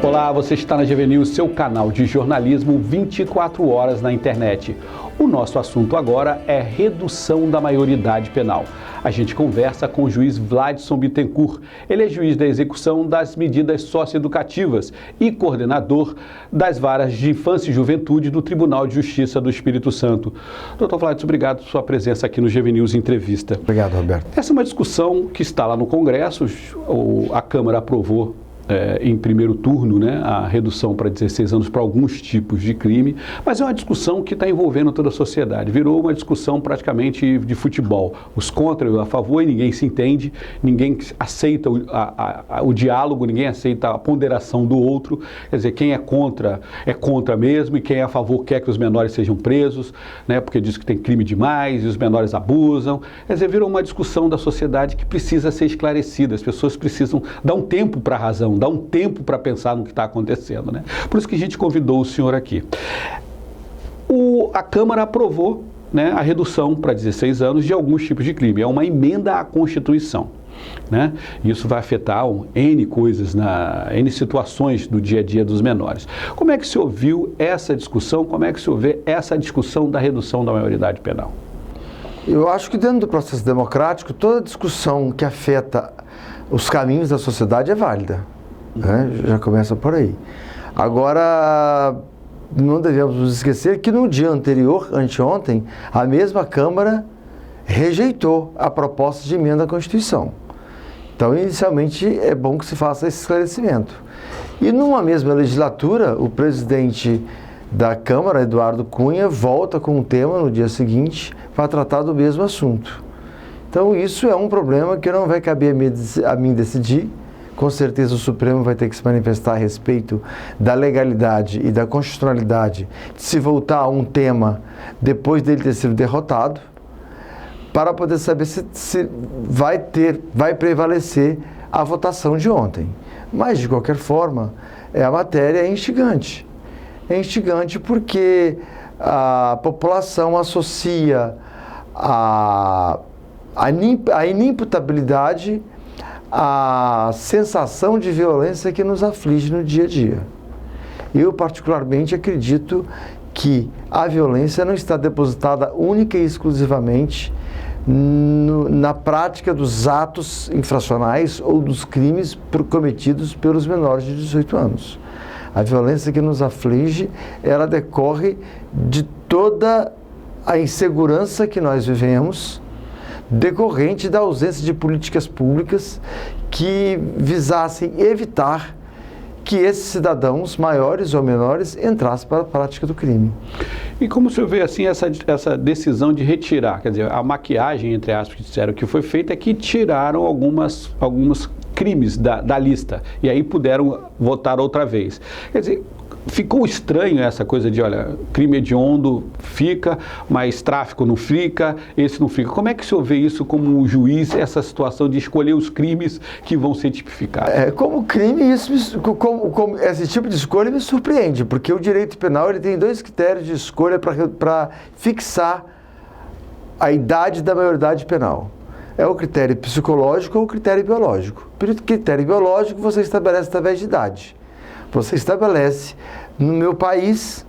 Olá, você está na GV News, seu canal de jornalismo 24 horas na internet. O nosso assunto agora é redução da maioridade penal. A gente conversa com o juiz Vladson Bittencourt. Ele é juiz da execução das medidas socioeducativas e coordenador das varas de infância e juventude do Tribunal de Justiça do Espírito Santo. Doutor Vladson, obrigado por sua presença aqui no GV News Entrevista. Obrigado, Roberto. Essa é uma discussão que está lá no Congresso, a Câmara aprovou em primeiro turno, né, a redução para 16 anos para alguns tipos de crime, mas é uma discussão que está envolvendo toda a sociedade. Virou uma discussão praticamente de futebol. Os contra e a favor, e ninguém se entende, ninguém aceita o diálogo, ninguém aceita a ponderação do outro. Quer dizer, quem é contra mesmo, e quem é a favor quer que os menores sejam presos, né, porque diz que tem crime demais e os menores abusam. Quer dizer, virou uma discussão da sociedade que precisa ser esclarecida. As pessoas precisam dar um tempo para a razão, dá um tempo para pensar no que está acontecendo, né? Por isso que a gente convidou o senhor aqui. A Câmara aprovou, né, a redução para 16 anos de alguns tipos de crime. É uma emenda à Constituição, né? Isso vai afetar N coisas, N situações do dia a dia dos menores. Como é que o senhor viu essa discussão? Como é que o senhor vê essa discussão da redução da maioridade penal? Eu acho que dentro do processo democrático, toda discussão que afeta os caminhos da sociedade é válida. Né? Já começa por aí. Agora, não devemos nos esquecer que no dia anterior, anteontem, a mesma Câmara rejeitou a proposta de emenda à Constituição. Então, inicialmente, é bom que se faça esse esclarecimento. E numa mesma legislatura, o presidente da Câmara, Eduardo Cunha, volta com um tema no dia seguinte para tratar do mesmo assunto. Então, isso é um problema que não vai caber a mim decidir. Com certeza o Supremo vai ter que se manifestar a respeito da legalidade e da constitucionalidade de se voltar a um tema depois dele ter sido derrotado, para poder saber se vai prevalecer a votação de ontem. Mas, de qualquer forma, a matéria é instigante. É instigante porque a população associa a inimputabilidade a sensação de violência que nos aflige no dia a dia. Eu, particularmente, acredito que a violência não está depositada única e exclusivamente na prática dos atos infracionais ou dos crimes cometidos pelos menores de 18 anos. A violência que nos aflige, ela decorre de toda a insegurança que nós vivemos, decorrente da ausência de políticas públicas que visassem evitar que esses cidadãos, maiores ou menores, entrassem para a prática do crime. E como o senhor vê assim essa decisão de retirar, quer dizer, a maquiagem, entre aspas, que disseram que foi feita, é que tiraram alguns crimes da lista, e aí puderam votar outra vez. Quer dizer, ficou estranho essa coisa de, olha, crime hediondo fica, mas tráfico não fica, esse não fica. Como é que o senhor vê isso como juiz, essa situação de escolher os crimes que vão ser tipificados? Como crime, como esse tipo de escolha me surpreende, porque o direito penal ele tem dois critérios de escolha para fixar a idade da maioridade penal. É o critério psicológico ou o critério biológico. Pelo critério biológico você estabelece através de idade. Você estabelece, no meu país,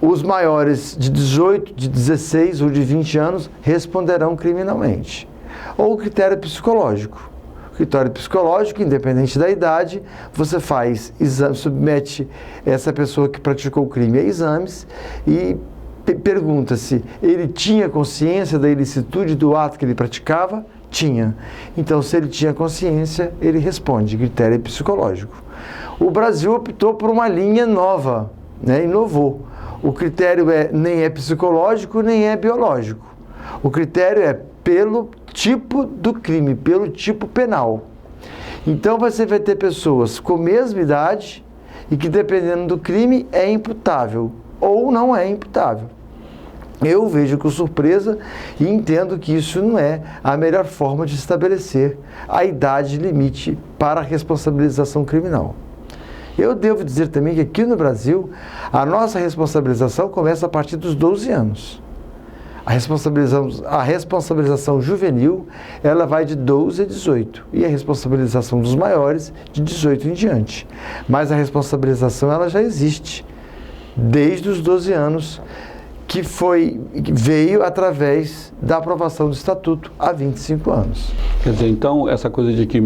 os maiores de 18, de 16 ou de 20 anos responderão criminalmente. Ou o critério psicológico. O critério psicológico, independente da idade, você faz exame, submete essa pessoa que praticou o crime a exames e pergunta se ele tinha consciência da ilicitude do ato que ele praticava. Tinha. Então, se ele tinha consciência, ele responde, critério psicológico. O Brasil optou por uma linha nova, né? Inovou. O critério nem é psicológico, nem é biológico. O critério é pelo tipo do crime, pelo tipo penal. Então, você vai ter pessoas com a mesma idade e que, dependendo do crime, é imputável ou não é imputável. Eu vejo com surpresa e entendo que isso não é a melhor forma de estabelecer a idade limite para a responsabilização criminal. Eu devo dizer também que aqui no Brasil, a nossa responsabilização começa a partir dos 12 anos. A responsabilização juvenil, ela vai de 12 a 18. E a responsabilização dos maiores, de 18 em diante. Mas a responsabilização, ela já existe desde os 12 anos, que veio através da aprovação do Estatuto há 25 anos. Quer dizer, então, essa coisa de que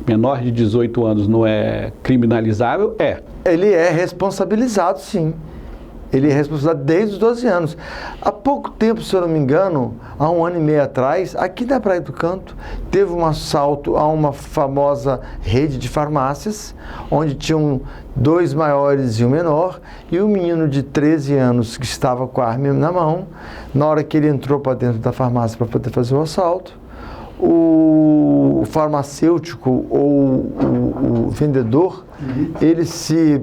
menor de 18 anos não é criminalizável, Ele é responsabilizado, sim. Ele é responsabilizado desde os 12 anos. Há pouco tempo, se eu não me engano, há 1 ano e meio atrás, aqui na Praia do Canto, teve um assalto a uma famosa rede de farmácias, onde tinham 2 maiores e um menor, e o menino de 13 anos que estava com a arma na mão, na hora que ele entrou para dentro da farmácia para poder fazer o assalto, o farmacêutico ou o vendedor, ele se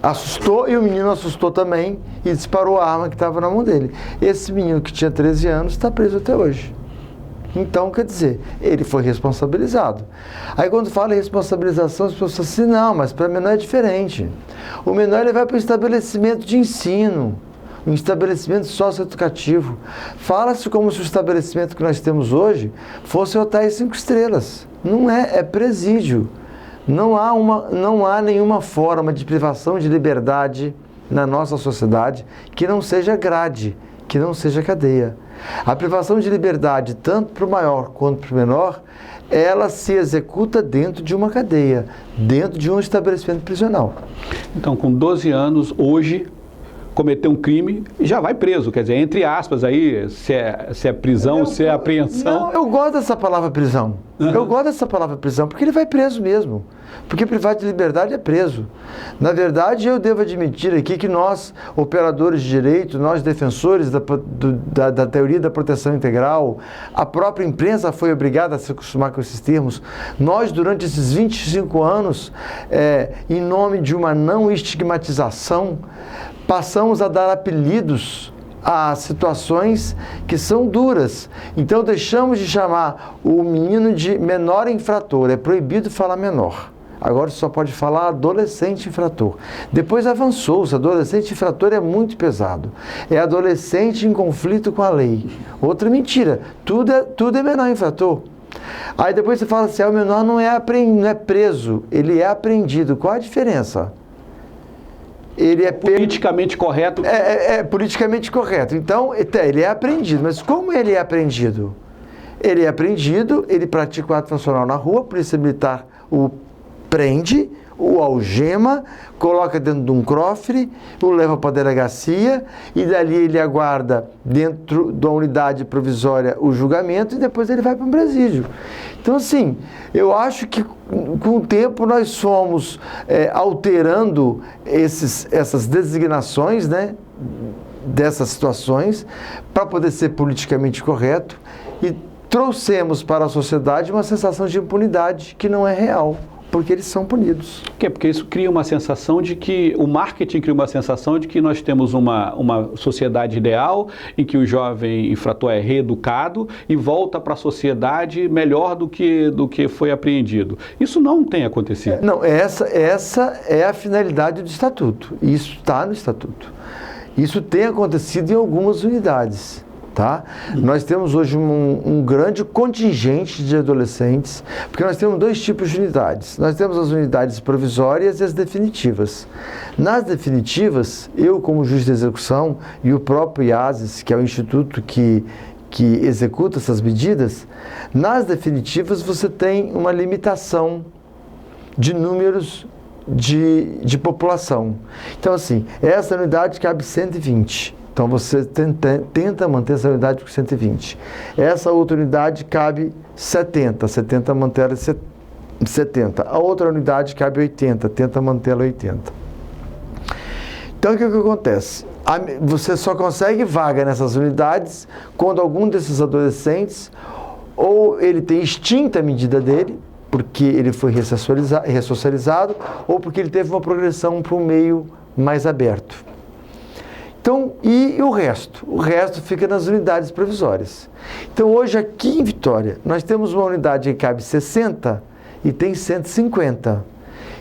assustou e o menino assustou também e disparou a arma que estava na mão dele. Esse menino que tinha 13 anos está preso até hoje. Então, quer dizer, ele foi responsabilizado. Aí quando fala em responsabilização, as pessoas falam assim, não, mas para menor é diferente. O menor ele vai para o estabelecimento de ensino, um estabelecimento socioeducativo. Fala-se como se o estabelecimento que nós temos hoje fosse hotéis 5 estrelas. Não é, é presídio. Não há nenhuma forma de privação de liberdade na nossa sociedade que não seja grade, que não seja cadeia. A privação de liberdade, tanto para o maior quanto para o menor, ela se executa dentro de uma cadeia, dentro de um estabelecimento prisional. Então, com 12 anos, hoje, cometer um crime e já vai preso, quer dizer, entre aspas aí, se é prisão, se é apreensão. Não, eu gosto dessa palavra prisão. Eu gosto dessa palavra prisão, porque ele vai preso mesmo. Porque privado de liberdade é preso. Na verdade, eu devo admitir aqui que nós, operadores de direito, nós defensores da teoria da proteção integral, a própria imprensa foi obrigada a se acostumar com esses termos. Nós, durante esses 25 anos, em nome de uma não estigmatização, passamos a dar apelidos a situações que são duras. Então, deixamos de chamar o menino de menor infrator. É proibido falar menor. Agora só pode falar adolescente infrator. Depois avançou-se, adolescente infrator é muito pesado. É adolescente em conflito com a lei. Outra mentira, tudo é menor infrator. Aí depois você fala assim, o menor não é preso, ele é apreendido. Qual a diferença? Ele é politicamente correto. É politicamente correto. Então, ele é apreendido. Mas como ele é apreendido? Ele é apreendido, ele pratica o ato funcional na rua, a polícia militar o prende, o algema, coloca dentro de um cofre, o leva para a delegacia e dali ele aguarda dentro da unidade provisória o julgamento e depois ele vai para um presídio. Então, assim, eu acho que com o tempo nós fomos alterando essas designações, né, dessas situações para poder ser politicamente correto e trouxemos para a sociedade uma sensação de impunidade que não é real. Porque eles são punidos. Porque isso cria uma sensação de que, o marketing cria uma sensação de que nós temos uma sociedade ideal em que o jovem infrator é reeducado e volta para a sociedade melhor do que foi apreendido. Isso não tem acontecido. Não, essa é a finalidade do Estatuto. Isso está no Estatuto. Isso tem acontecido em algumas unidades. Tá? Nós temos hoje um grande contingente de adolescentes, porque nós temos 2 tipos de unidades. Nós temos as unidades provisórias e as definitivas. Nas definitivas, eu como juiz de execução e o próprio IASES, que é o instituto que executa essas medidas, nas definitivas você tem uma limitação de números de população. Então assim, essa unidade cabe 120. Então, você tenta manter essa unidade com 120. Essa outra unidade cabe 70 manter ela 70. A outra unidade cabe 80, tenta mantê-la 80. Então, o que acontece? Você só consegue vaga nessas unidades quando algum desses adolescentes, ou ele tem extinta a medida dele, porque ele foi ressocializado, ou porque ele teve uma progressão para um meio mais aberto. Então, e o resto? O resto fica nas unidades provisórias. Então, hoje aqui em Vitória, nós temos uma unidade que cabe 60 e tem 150.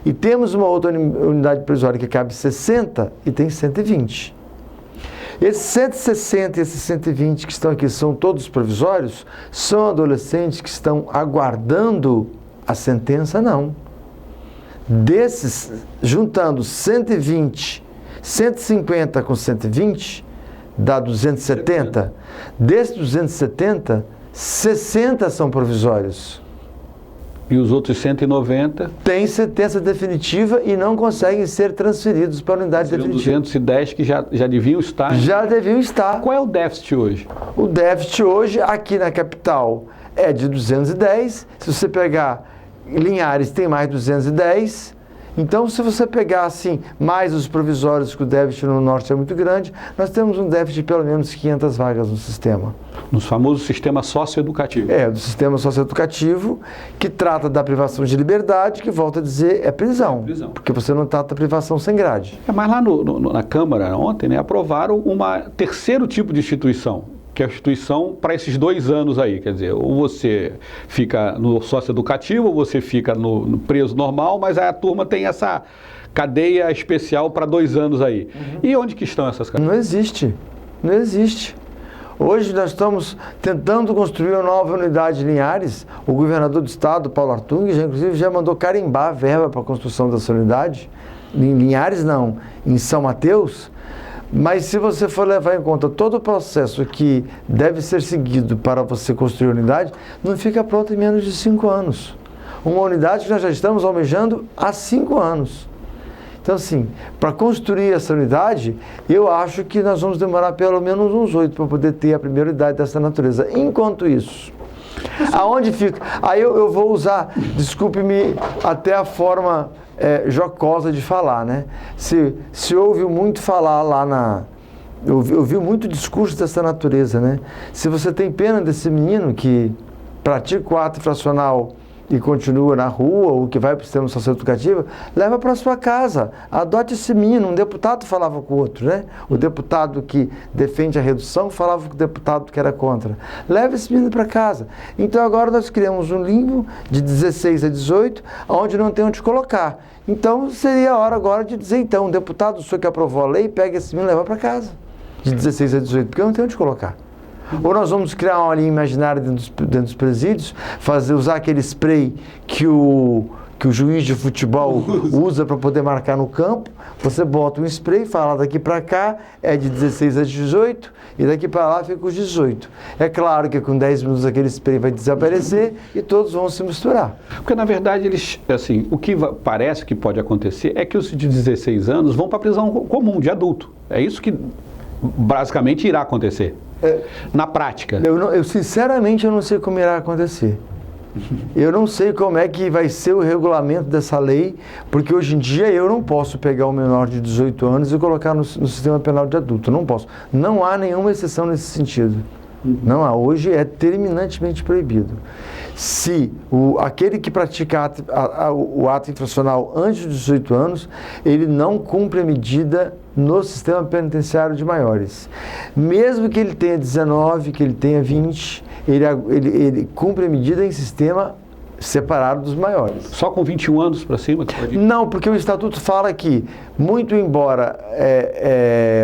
E temos uma outra unidade provisória que cabe 60 e tem 120. Esses 160 e esses 120 que estão aqui são todos provisórios? São adolescentes que estão aguardando a sentença? Não. Desses, juntando 120, 150 com 120, dá 270. Desses 270, 60 são provisórios. E os outros 190? Têm sentença definitiva e não conseguem ser transferidos para a unidade definitiva. 210 que já deviam estar? Já deviam estar. Qual é o déficit hoje? O déficit hoje, aqui na capital, é de 210. Se você pegar Linhares, tem mais 210. Então, se você pegar assim, mais os provisórios, que o déficit no norte é muito grande, nós temos um déficit de pelo menos 500 vagas no sistema. No famoso sistema socioeducativo. Do sistema socioeducativo, que trata da privação de liberdade, que, volta a dizer, é prisão. Porque você não trata da privação sem grade. Mas lá na Câmara, ontem, né, aprovaram um terceiro tipo de instituição, que é a instituição para esses 2 anos aí, quer dizer, ou você fica no socioeducativo, ou você fica no preso normal, mas aí a turma tem essa cadeia especial para 2 anos aí. E onde que estão essas cadeias? Não existe, não existe. Hoje nós estamos tentando construir uma nova unidade de Linhares. O governador do estado, Paulo Artung, inclusive já mandou carimbar a verba para a construção dessa unidade. Em Linhares não, em São Mateus. Mas se você for levar em conta todo o processo que deve ser seguido para você construir a unidade, não fica pronto em menos de 5 anos. Uma unidade que nós já estamos almejando há 5 anos. Então, assim, para construir essa unidade, eu acho que nós vamos demorar pelo menos uns 8 para poder ter a primeira unidade dessa natureza. Enquanto isso, aonde fica? Aí eu vou usar, desculpe-me, até a forma jocosa de falar, né? Se ouve muito falar lá ouviu muito discurso dessa natureza, né? Se você tem pena desse menino que pratica o ato infracional e continua na rua, ou que vai para o sistema socioeducativo, leva para a sua casa, adote esse menino. Um deputado falava com o outro, né? O deputado que defende a redução falava com o deputado que era contra. Leva esse menino para casa. Então agora nós criamos um limbo de 16 a 18, onde não tem onde colocar. Então seria a hora agora de dizer, então, o deputado, o senhor que aprovou a lei, pega esse menino e leva para casa, de 16 a 18, porque não tem onde colocar. Ou nós vamos criar uma linha imaginária dentro dos presídios, usar aquele spray que o juiz de futebol usa para poder marcar no campo. Você bota um spray e fala, daqui para cá é de 16 a 18 e daqui para lá fica os 18. É claro que com 10 minutos aquele spray vai desaparecer e todos vão se misturar. Porque na verdade eles, assim, o que parece que pode acontecer é que os de 16 anos vão para a prisão comum, de adulto. É isso que basicamente irá acontecer. Na prática. Eu sinceramente não sei como irá acontecer. Eu não sei como é que vai ser o regulamento dessa lei, porque hoje em dia eu não posso pegar um menor de 18 anos e colocar no sistema penal de adulto. Não posso. Não há nenhuma exceção nesse sentido. Não há. Hoje é terminantemente proibido. Se aquele que pratica o ato infracional antes de 18 anos, ele não cumpre a medida no sistema penitenciário de maiores. Mesmo que ele tenha 19, que ele tenha 20, ele cumpre a medida em sistema separado dos maiores. Só com 21 anos para cima? Que pode... Não, porque o Estatuto fala que, muito embora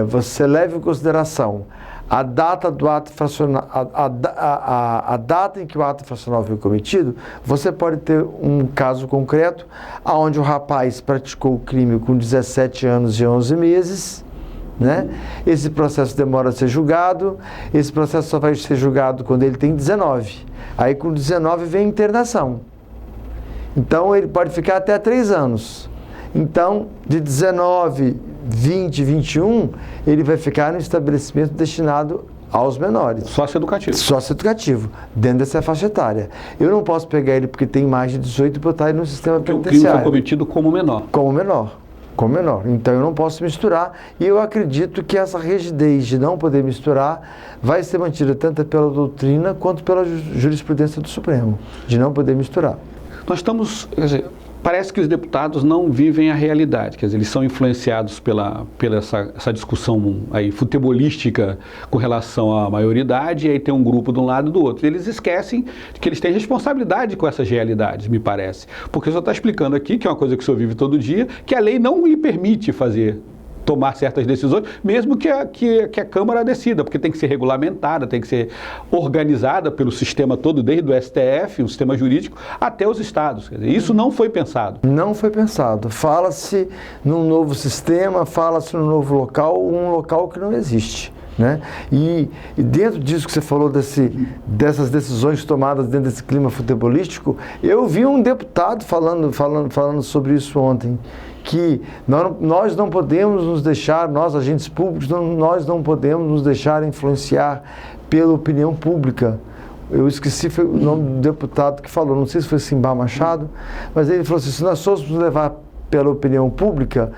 você leve em consideração a data do ato infracional, a data em que o ato infracional foi cometido, você pode ter um caso concreto onde o rapaz praticou o crime com 17 anos e 11 meses, né? Esse processo demora a ser julgado, esse processo só vai ser julgado quando ele tem 19. Aí com 19 vem a internação. Então ele pode ficar até 3 anos. Então, de 19, 20, 21, ele vai ficar no estabelecimento destinado aos menores. Socioeducativo. Socioeducativo, dentro dessa faixa etária. Eu não posso pegar ele porque tem mais de 18 e botar ele no sistema penitenciário. O crime foi cometido como menor. Como menor. Como menor. Então eu não posso misturar e eu acredito que essa rigidez de não poder misturar vai ser mantida tanto pela doutrina quanto pela jurisprudência do Supremo, de não poder misturar. Nós estamos... Quer dizer, parece que os deputados não vivem a realidade, quer dizer, eles são influenciados pela essa discussão aí futebolística com relação à maioridade, e aí tem um grupo de um lado e do outro. Eles esquecem que eles têm responsabilidade com essas realidades, me parece. Porque o senhor está explicando aqui, que é uma coisa que o senhor vive todo dia, que a lei não lhe permite fazer tomar certas decisões, mesmo que a Câmara decida, porque tem que ser regulamentada, tem que ser organizada pelo sistema todo, desde o STF, o sistema jurídico, até os estados. Quer dizer, isso não foi pensado. Não foi pensado. Fala-se num novo sistema, fala-se num novo local, um local que não existe. Né? E dentro disso que você falou, dessas decisões tomadas dentro desse clima futebolístico, eu vi um deputado falando sobre isso ontem, que nós não podemos nos deixar, nós agentes públicos, nós não podemos nos deixar influenciar pela opinião pública. Eu esqueci foi o nome do deputado que falou, não sei se foi Simbá Machado, mas ele falou assim, se nós fôssemos levar pela opinião pública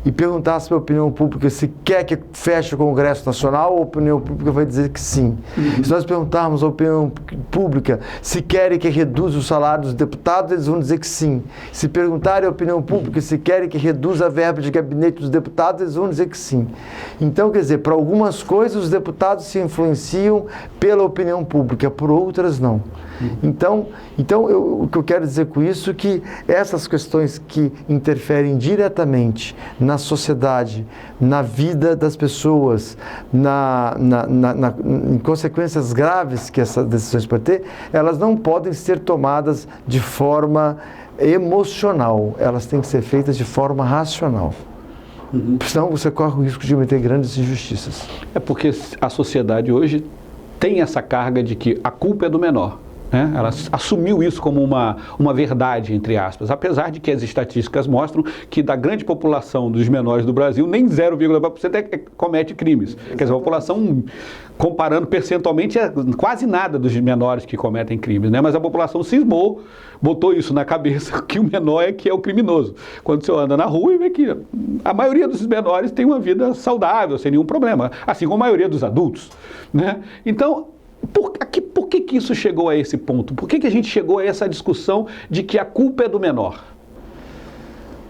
e perguntasse para a opinião pública se quer que feche o Congresso Nacional, a opinião pública vai dizer que sim. Se nós perguntarmos à opinião pública se querem que reduza o salário dos deputados, eles vão dizer que sim. Se perguntarem à opinião pública se querem que reduza a verba de gabinete dos deputados, eles vão dizer que sim. Então, quer dizer, para algumas coisas os deputados se influenciam pela opinião pública, por outras não. Então o que eu quero dizer com isso é que essas questões que interferem diretamente na sociedade, na vida das pessoas, em consequências graves que essas decisões podem ter, elas não podem ser tomadas de forma emocional, elas têm que ser feitas de forma racional. Senão você corre o risco de cometer grandes injustiças. É porque a sociedade hoje tem essa carga de que a culpa é do menor. Né? Ela assumiu isso como uma verdade, entre aspas, apesar de que as estatísticas mostram que da grande população dos menores do Brasil, nem 0,9% comete crimes. Quer dizer, a população, comparando percentualmente, é quase nada dos menores que cometem crimes, né? Mas a população cismou, botou isso na cabeça, que o menor é que é o criminoso. Quando você anda na rua e vê que a maioria dos menores tem uma vida saudável, sem nenhum problema, assim como a maioria dos adultos, né? Então, por que isso chegou a esse ponto? Por que a gente chegou a essa discussão de que a culpa é do menor?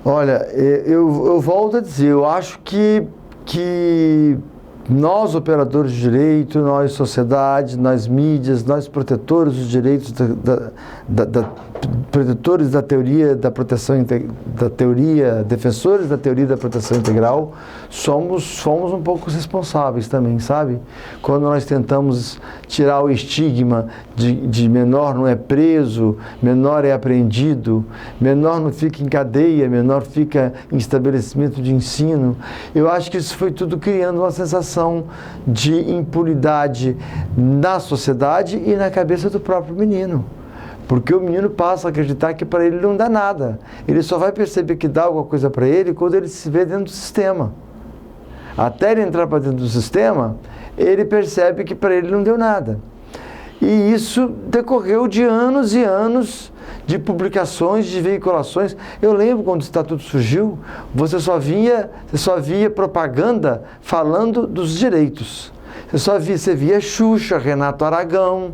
Olha, eu volto a dizer, eu acho que nós, operadores de direito, nós, sociedade, nós, mídias, nós, protetores dos direitos, protetores da teoria da proteção, defensores da teoria da proteção integral, fomos um pouco responsáveis também, sabe? Quando nós tentamos tirar o estigma de menor não é preso, menor é apreendido, menor não fica em cadeia, menor fica em estabelecimento de ensino, eu acho que isso foi tudo criando uma sensação de impunidade na sociedade e na cabeça do próprio menino. Porque o menino passa a acreditar que para ele não dá nada. Ele só vai perceber que dá alguma coisa para ele quando ele se vê dentro do sistema. Até ele entrar para dentro do sistema, ele percebe que para ele não deu nada. E isso decorreu de anos e anos de publicações, de veiculações. Eu lembro quando o Estatuto surgiu, você só via propaganda falando dos direitos. Você via Xuxa, Renato Aragão,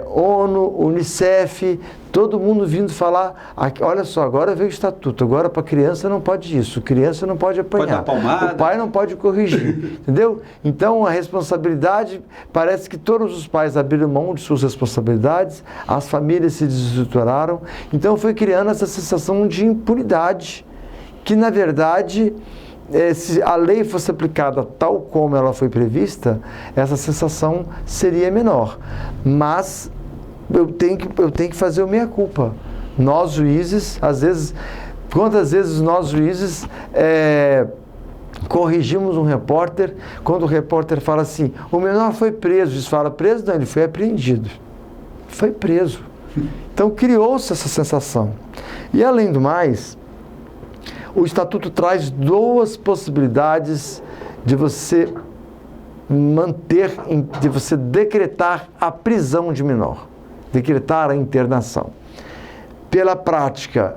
ONU, Unicef, todo mundo vindo falar, olha só, agora veio o estatuto, agora para criança não pode isso, criança não pode apanhar, o pai não pode corrigir, entendeu? Então a responsabilidade, parece que todos os pais abriram mão de suas responsabilidades, as famílias se desestruturaram, então foi criando essa sensação de impunidade, que na verdade, se a lei fosse aplicada tal como ela foi prevista, essa sensação seria menor. Mas eu tenho que fazer o meia-culpa. Nós juízes, às vezes, quantas vezes nós juízes corrigimos um repórter, quando o repórter fala assim, o menor foi preso, diz, fala, preso não, ele foi apreendido. Foi preso. Então criou-se essa sensação. E além do mais, o Estatuto traz duas possibilidades de você de você decretar a prisão de menor, decretar a internação. Pela prática,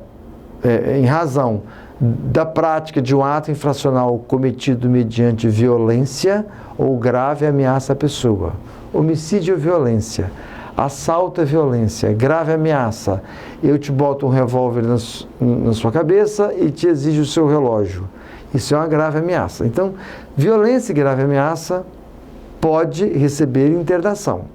em razão da prática de um ato infracional cometido mediante violência ou grave ameaça à pessoa. Homicídio é violência. Assalto é violência, grave ameaça. Eu te boto um revólver na sua cabeça e te exijo o seu relógio. Isso é uma grave ameaça. Então, violência e grave ameaça pode receber internação.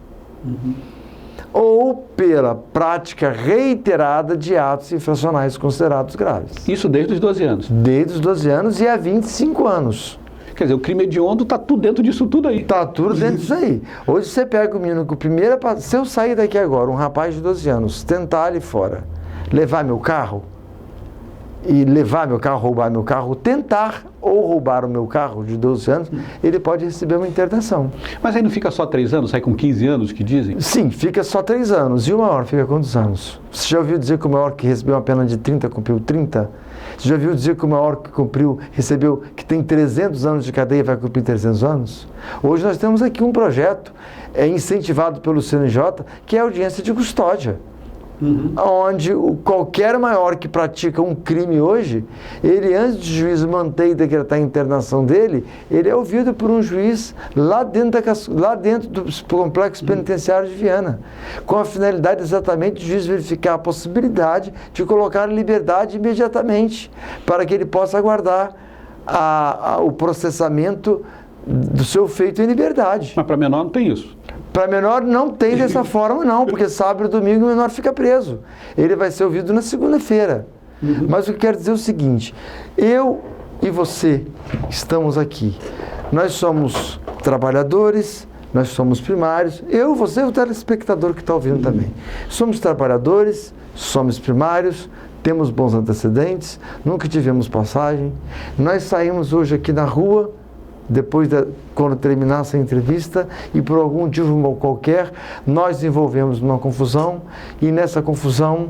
ou pela prática reiterada de atos infracionais considerados graves. Isso desde os 12 anos. Desde os 12 anos e há 25 anos. Quer dizer, o crime hediondo está tudo dentro disso tudo aí. Está tudo dentro disso aí. Hoje você pega o menino com o primeiro... Se eu sair daqui agora, um rapaz de 12 anos, tentar ali fora, levar meu carro, roubar meu carro, tentar ou roubar o meu carro de 12 anos, ele pode receber uma internação. Mas aí não fica só 3 anos, sai com 15 anos, que dizem? Sim, fica só 3 anos. E o maior fica quantos anos? Você já ouviu dizer que o maior que recebeu uma pena de 30 cumpriu 30? Você já ouviu dizer que o maior que recebeu, que tem 300 anos de cadeia, vai cumprir 300 anos? Hoje nós temos aqui um projeto incentivado pelo CNJ, que é a audiência de custódia. Onde qualquer maior que pratica um crime hoje, ele, antes de o juiz manter e decretar a internação dele, ele é ouvido por um juiz lá dentro do complexo penitenciário de Viana, com a finalidade exatamente de o juiz verificar a possibilidade de colocar em liberdade imediatamente, para que ele possa aguardar o processamento do seu feito em liberdade. Mas para menor não tem isso. Para menor não tem dessa forma não, porque sábado e domingo o menor fica preso. Ele vai ser ouvido na segunda-feira. Mas o que eu quero dizer é o seguinte, eu e você estamos aqui. Nós somos trabalhadores, nós somos primários, eu, você e o telespectador que está ouvindo também. Somos trabalhadores, somos primários, temos bons antecedentes, nunca tivemos passagem. Nós saímos hoje aqui na rua, quando terminar essa entrevista, e por algum motivo qualquer, nós envolvemos numa confusão, e nessa confusão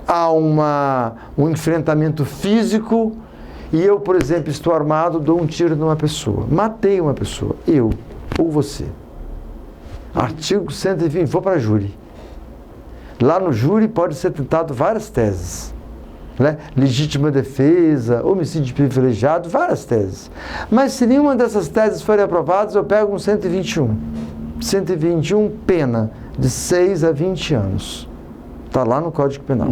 há um enfrentamento físico, e eu, por exemplo, estou armado, dou um tiro numa pessoa, matei uma pessoa, eu ou você. Artigo 120, vou para júri. Lá no júri pode ser tentado várias teses. Legítima defesa, homicídio privilegiado, várias teses. Mas se nenhuma dessas teses forem aprovadas, eu pego um 121. 121, pena de 6 a 20 anos. Está lá no Código Penal.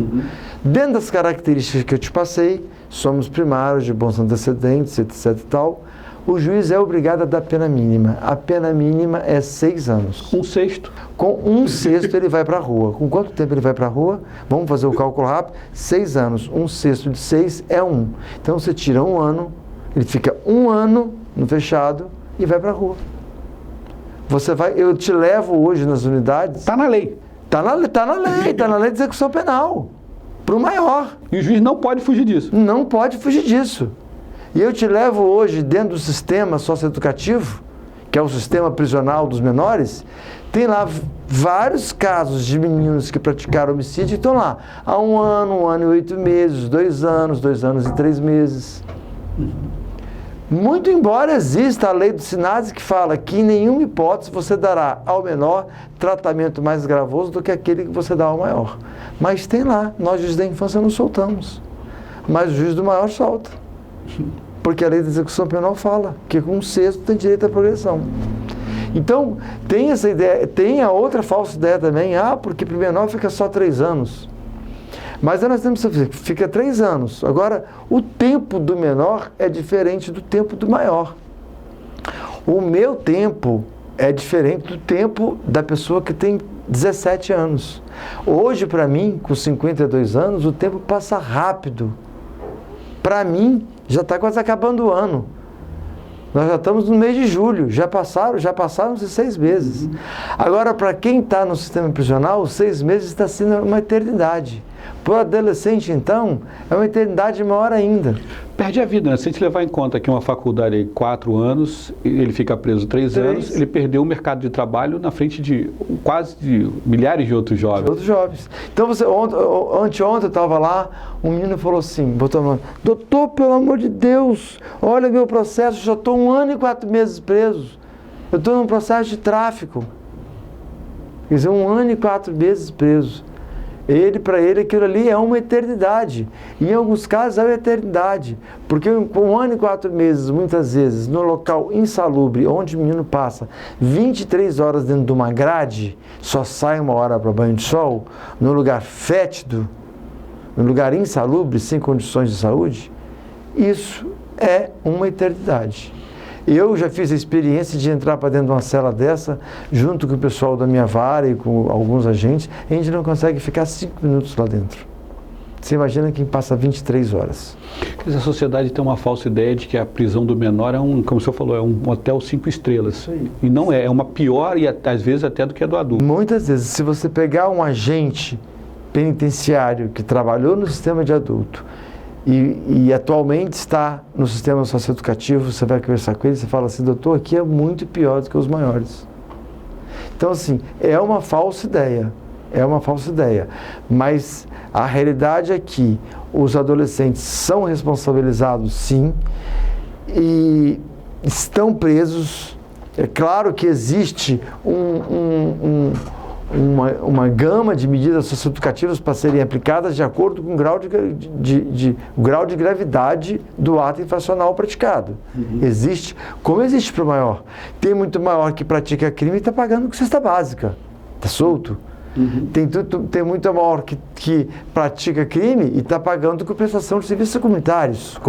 Dentro das características que eu te passei, somos primários, de bons antecedentes, etc e tal, o juiz é obrigado a dar pena mínima. A pena mínima é 6 anos. 1/6. Com 1/6 ele vai para a rua. Com quanto tempo ele vai para a rua? Vamos fazer o cálculo rápido. 6 anos. 1/6 de 6 é 1. Então você tira 1 ano, ele fica 1 ano no fechado e vai para a rua. Eu te levo hoje nas unidades. Está na lei. Está na lei de execução penal. Para o maior. E o juiz não pode fugir disso. Não pode fugir disso. E eu te levo hoje dentro do sistema socioeducativo, que é o sistema prisional dos menores, tem lá vários casos de meninos que praticaram homicídio e estão lá há 1 ano, 1 ano e 8 meses, 2 anos, 2 anos e 3 meses. Muito embora exista a lei do SINASE que fala que em nenhuma hipótese você dará ao menor tratamento mais gravoso do que aquele que você dá ao maior. Mas tem lá, nós juízes da infância não soltamos, mas o juiz do maior solta. Porque a lei da execução penal fala que com 1/6 tem direito à progressão. Então, tem essa ideia, tem a outra falsa ideia também, porque para o menor fica só 3 anos. Mas nós temos que dizer, fica 3 anos. Agora, o tempo do menor é diferente do tempo do maior. O meu tempo é diferente do tempo da pessoa que tem 17 anos. Hoje, para mim, com 52 anos, o tempo passa rápido. Para mim, já está quase acabando o ano. Nós já estamos no mês de julho, já passaram 6 meses. Agora, para quem está no sistema prisional, 6 meses está sendo uma eternidade. Para o adolescente, então, é uma eternidade maior ainda. Perde a vida, né? Se a gente levar em conta que uma faculdade aí 4 anos, ele fica preso 3 anos, ele perdeu o mercado de trabalho na frente de quase de milhares de outros jovens. Então, anteontem eu estava lá, um menino falou assim, doutor, pelo amor de Deus, olha meu processo, já estou 1 ano e 4 meses preso. Eu estou num processo de tráfico. Quer dizer, 1 ano e 4 meses preso. Para ele, aquilo ali é uma eternidade. Em alguns casos é uma eternidade. Porque com 1 ano e 4 meses, muitas vezes, no local insalubre, onde o menino passa 23 horas dentro de uma grade, só sai 1 hora para banho de sol, no lugar fétido, no lugar insalubre, sem condições de saúde, isso é uma eternidade. Eu já fiz a experiência de entrar para dentro de uma cela dessa, junto com o pessoal da minha vara e com alguns agentes, a gente não consegue ficar 5 minutos lá dentro. Você imagina quem passa 23 horas. A sociedade tem uma falsa ideia de que a prisão do menor é como o senhor falou, é um hotel 5 estrelas. Isso aí. E não é uma pior e às vezes até do que a do adulto. Muitas vezes, se você pegar um agente penitenciário que trabalhou no sistema de adulto e atualmente está no sistema socioeducativo, você vai conversar com ele, você fala assim, doutor, aqui é muito pior do que os maiores. Então, assim, é uma falsa ideia. É uma falsa ideia, mas a realidade é que os adolescentes são responsabilizados, sim, e estão presos. É claro que existe uma gama de medidas socioeducativas para serem aplicadas de acordo com o grau de gravidade do ato infracional praticado. Existe, como existe para o maior. Tem muito maior que pratica crime e está pagando com cesta básica, está solto. Tem muito maior que pratica crime e está pagando com prestação de serviços comunitários.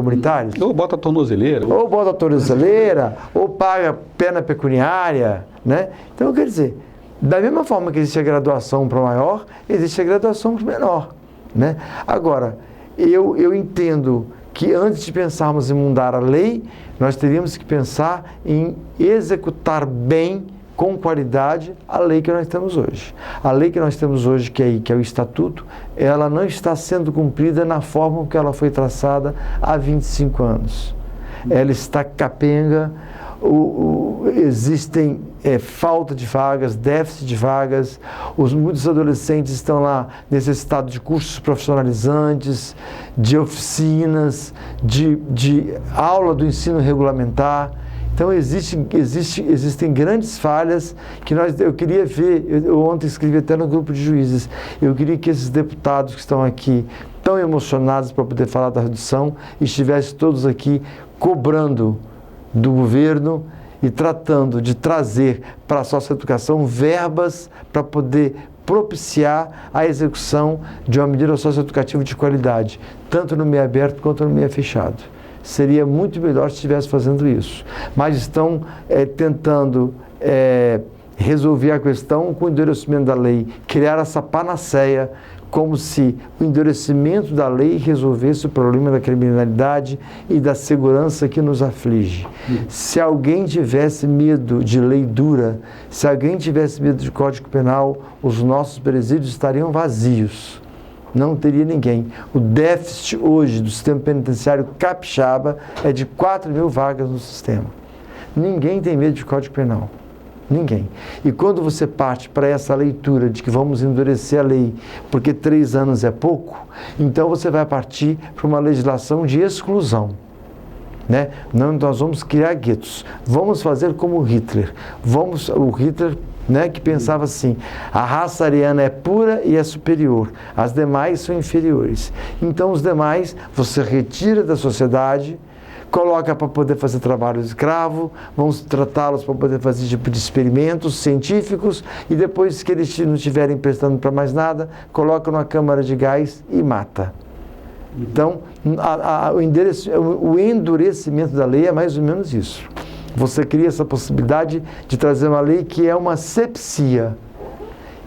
Ou bota a tornozeleira. Ou bota a tornozeleira, ou paga pena pecuniária, né? Então, quer dizer, da mesma forma que existe a graduação para o maior, existe a graduação para o menor, né? Agora, eu entendo que antes de pensarmos em mudar a lei, nós teríamos que pensar em executar bem, com qualidade, a lei que nós temos hoje. A lei que nós temos hoje, que é o Estatuto, ela não está sendo cumprida na forma que ela foi traçada há 25 anos. Ela está capenga, existem falta de vagas, déficit de vagas, muitos adolescentes estão lá necessitados de cursos profissionalizantes, de oficinas, de aula do ensino regulamentar. Então, existem grandes falhas que eu queria ver, eu ontem escrevi até no grupo de juízes, eu queria que esses deputados que estão aqui, tão emocionados para poder falar da redução, estivessem todos aqui cobrando do governo e tratando de trazer para a socioeducação verbas para poder propiciar a execução de uma medida socioeducativa de qualidade, tanto no meio aberto quanto no meio fechado. Seria muito melhor se estivesse fazendo isso. Mas estão tentando resolver a questão com o endurecimento da lei, criar essa panaceia, como se o endurecimento da lei resolvesse o problema da criminalidade e da segurança que nos aflige. Se alguém tivesse medo de lei dura, se alguém tivesse medo de Código Penal, os nossos presídios estariam vazios. Não teria ninguém. O déficit hoje do sistema penitenciário capixaba é de 4.000 vagas no sistema. Ninguém tem medo de Código Penal. Ninguém. E quando você parte para essa leitura de que vamos endurecer a lei porque 3 anos é pouco, então você vai partir para uma legislação de exclusão. Né? Não, nós vamos criar guetos. Vamos fazer como o Hitler. O Hitler, né, que pensava assim, a raça ariana é pura e é superior, as demais são inferiores. Então os demais você retira da sociedade, coloca para poder fazer trabalho escravo, vamos tratá-los para poder fazer tipo de experimentos científicos e depois que eles não estiverem prestando para mais nada, coloca numa câmara de gás e mata. Então, o endurecimento da lei é mais ou menos isso. Você cria essa possibilidade de trazer uma lei que é uma asepsia.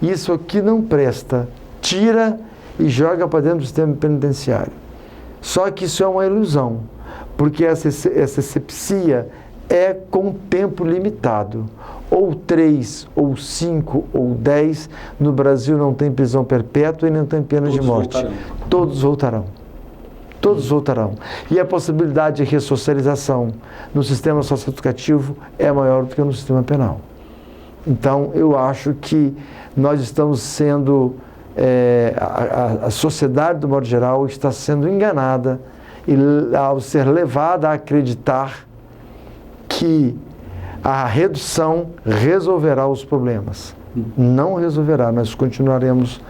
Isso aqui não presta. Tira e joga para dentro do sistema penitenciário. Só que isso é uma ilusão, porque essa asepsia é com tempo limitado. Ou 3, ou 5, ou 10. No Brasil não tem prisão perpétua e não tem pena de morte. Todos voltarão. Todos voltarão. E a possibilidade de ressocialização no sistema socioeducativo é maior do que no sistema penal. Então, eu acho que nós estamos sendo, a sociedade, do modo geral, está sendo enganada ao ser levada a acreditar que a redução resolverá os problemas. Não resolverá, nós continuaremos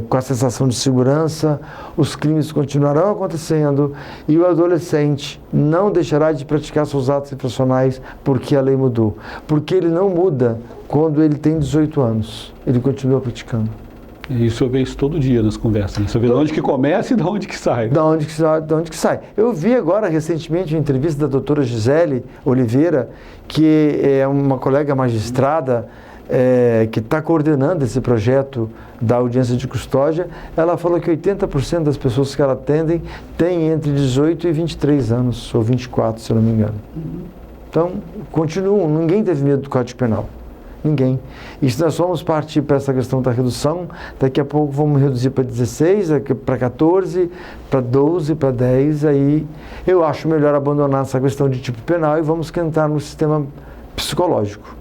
com a sensação de segurança, os crimes continuarão acontecendo e o adolescente não deixará de praticar seus atos infracionais porque a lei mudou. Porque ele não muda quando ele tem 18 anos, ele continua praticando. E isso eu vejo isso todo dia nas conversas, né? Você vê de onde que começa e de onde que sai. De onde que sai. Eu vi agora, recentemente, uma entrevista da doutora Gisele Oliveira, que é uma colega magistrada, que está coordenando esse projeto da audiência de custódia. Ela falou que 80% das pessoas que ela atende têm entre 18 e 23 anos, ou 24, se eu não me engano. Então, continuam, ninguém teve medo do Código Penal. Ninguém. E se nós vamos partir para essa questão da redução, daqui a pouco vamos reduzir para 16, para 14, para 12, para 10, aí eu acho melhor abandonar essa questão de tipo penal e vamos entrar no sistema psicológico.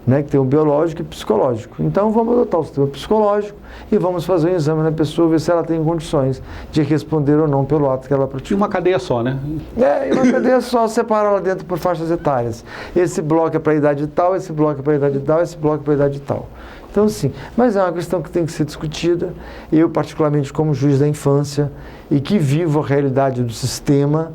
Né, que tem o biológico e o psicológico. Então vamos adotar o sistema psicológico e vamos fazer um exame na pessoa, ver se ela tem condições de responder ou não pelo ato que ela praticou. E uma cadeia só, né? E uma cadeia só, separa lá dentro por faixas etárias. Esse bloco é para a idade tal, esse bloco é para a idade tal, esse bloco é para a idade tal. Então sim, mas é uma questão que tem que ser discutida. Eu, particularmente como juiz da infância e que vivo a realidade do sistema,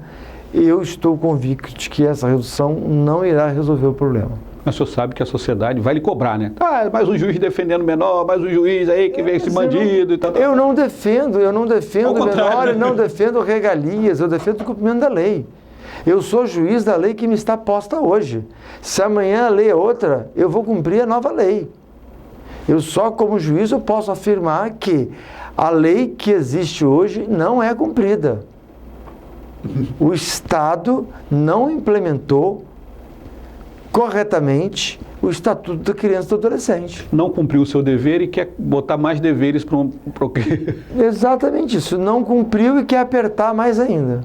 eu estou convicto de que essa redução não irá resolver o problema. Mas o senhor sabe que a sociedade vai lhe cobrar, né? Ah, mais um juiz defendendo o menor, mais um juiz aí que vem esse bandido e tal. Eu não defendo o menor, eu não defendo regalias, eu defendo o cumprimento da lei. Eu sou juiz da lei que me está posta hoje. Se amanhã a lei é outra, eu vou cumprir a nova lei. Eu só como juiz eu posso afirmar que a lei que existe hoje não é cumprida. O Estado não implementou corretamente o Estatuto da Criança e do Adolescente. Não cumpriu o seu dever e quer botar mais deveres para o quê? Exatamente isso. Não cumpriu e quer apertar mais ainda.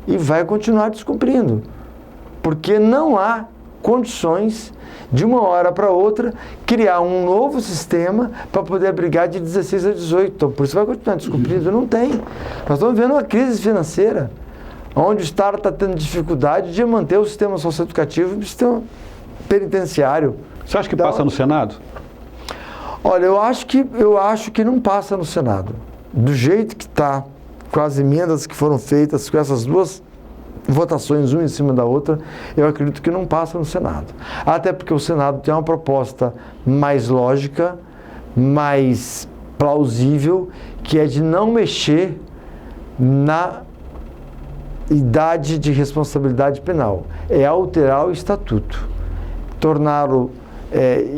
E vai continuar descumprindo. Porque não há condições, de uma hora para outra, criar um novo sistema para poder abrigar de 16 a 18. Então, por isso vai continuar descumprindo. Não tem. Nós estamos vendo uma crise financeira, onde o Estado está tendo dificuldade de manter o sistema socioeducativo e o sistema penitenciário. Você acha que passa no Senado? Olha, eu acho que não passa no Senado. Do jeito que está, com as emendas que foram feitas, com essas duas votações, uma em cima da outra, eu acredito que não passa no Senado. Até porque o Senado tem uma proposta mais lógica, mais plausível, que é de não mexer na idade de responsabilidade penal, é alterar o estatuto, torná-lo,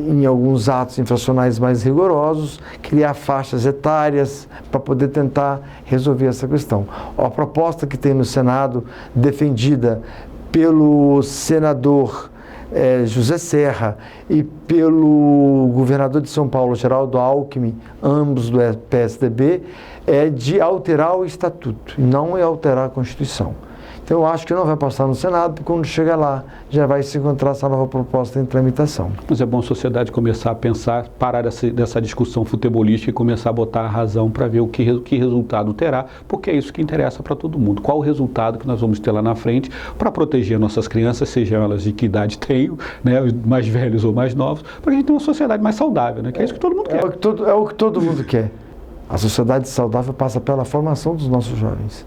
em alguns atos infracionais mais rigorosos, criar faixas etárias para poder tentar resolver essa questão. A proposta que tem no Senado, defendida pelo senador José Serra e pelo governador de São Paulo, Geraldo Alckmin, ambos do PSDB, é de alterar o estatuto, não é alterar a Constituição. Então eu acho que não vai passar no Senado, porque quando chegar lá já vai se encontrar essa nova proposta em tramitação. Mas é bom a sociedade começar a pensar, parar dessa discussão futebolística e começar a botar a razão para ver que resultado terá, porque é isso que interessa para todo mundo. Qual o resultado que nós vamos ter lá na frente para proteger nossas crianças, sejam elas de que idade tenham, né, mais velhos ou mais novos, para que a gente tenha uma sociedade mais saudável, né, que é isso que todo mundo quer. É o que todo mundo quer. A sociedade saudável passa pela formação dos nossos jovens.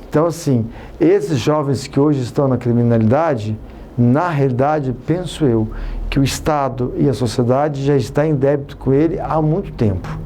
Então, assim, esses jovens que hoje estão na criminalidade, na realidade, penso eu, que o Estado e a sociedade já estão em débito com ele há muito tempo.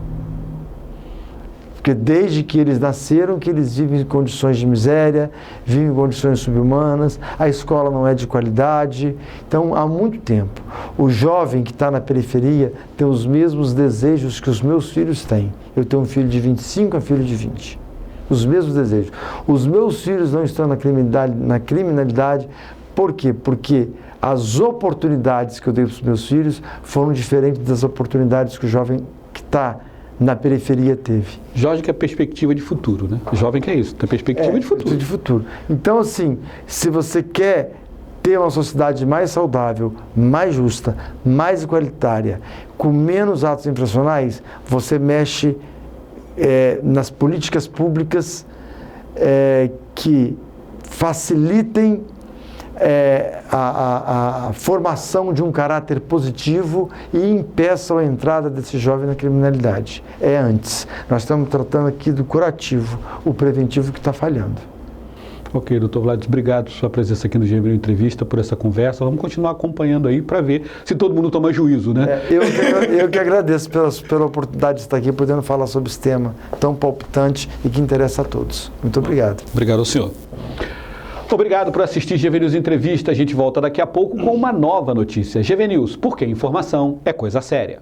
Porque desde que eles nasceram, que eles vivem em condições de miséria, vivem em condições subhumanas, a escola não é de qualidade. Então, há muito tempo. O jovem que está na periferia tem os mesmos desejos que os meus filhos têm. Eu tenho um filho de 25 e um filho de 20. Os mesmos desejos. Os meus filhos não estão na criminalidade. Por quê? Porque as oportunidades que eu dei para os meus filhos foram diferentes das oportunidades que o jovem que está na periferia teve. Jovem que é perspectiva de futuro, né? Jovem que é isso, tem perspectiva de futuro. De futuro. Então, assim, se você quer ter uma sociedade mais saudável, mais justa, mais igualitária, com menos atos infracionais, você mexe nas políticas públicas que facilitem a formação de um caráter positivo e impeçam a entrada desse jovem na criminalidade. É antes. Nós estamos tratando aqui do curativo, o preventivo que está falhando. Ok, doutor Vlad, obrigado por sua presença aqui no GV Entrevista, por essa conversa. Vamos continuar acompanhando aí para ver se todo mundo toma juízo, né? Eu que agradeço pela oportunidade de estar aqui, podendo falar sobre esse tema tão palpitante e que interessa a todos. Muito obrigado. Obrigado ao senhor. Obrigado por assistir GV News Entrevista. A gente volta daqui a pouco com uma nova notícia. GV News, porque informação é coisa séria.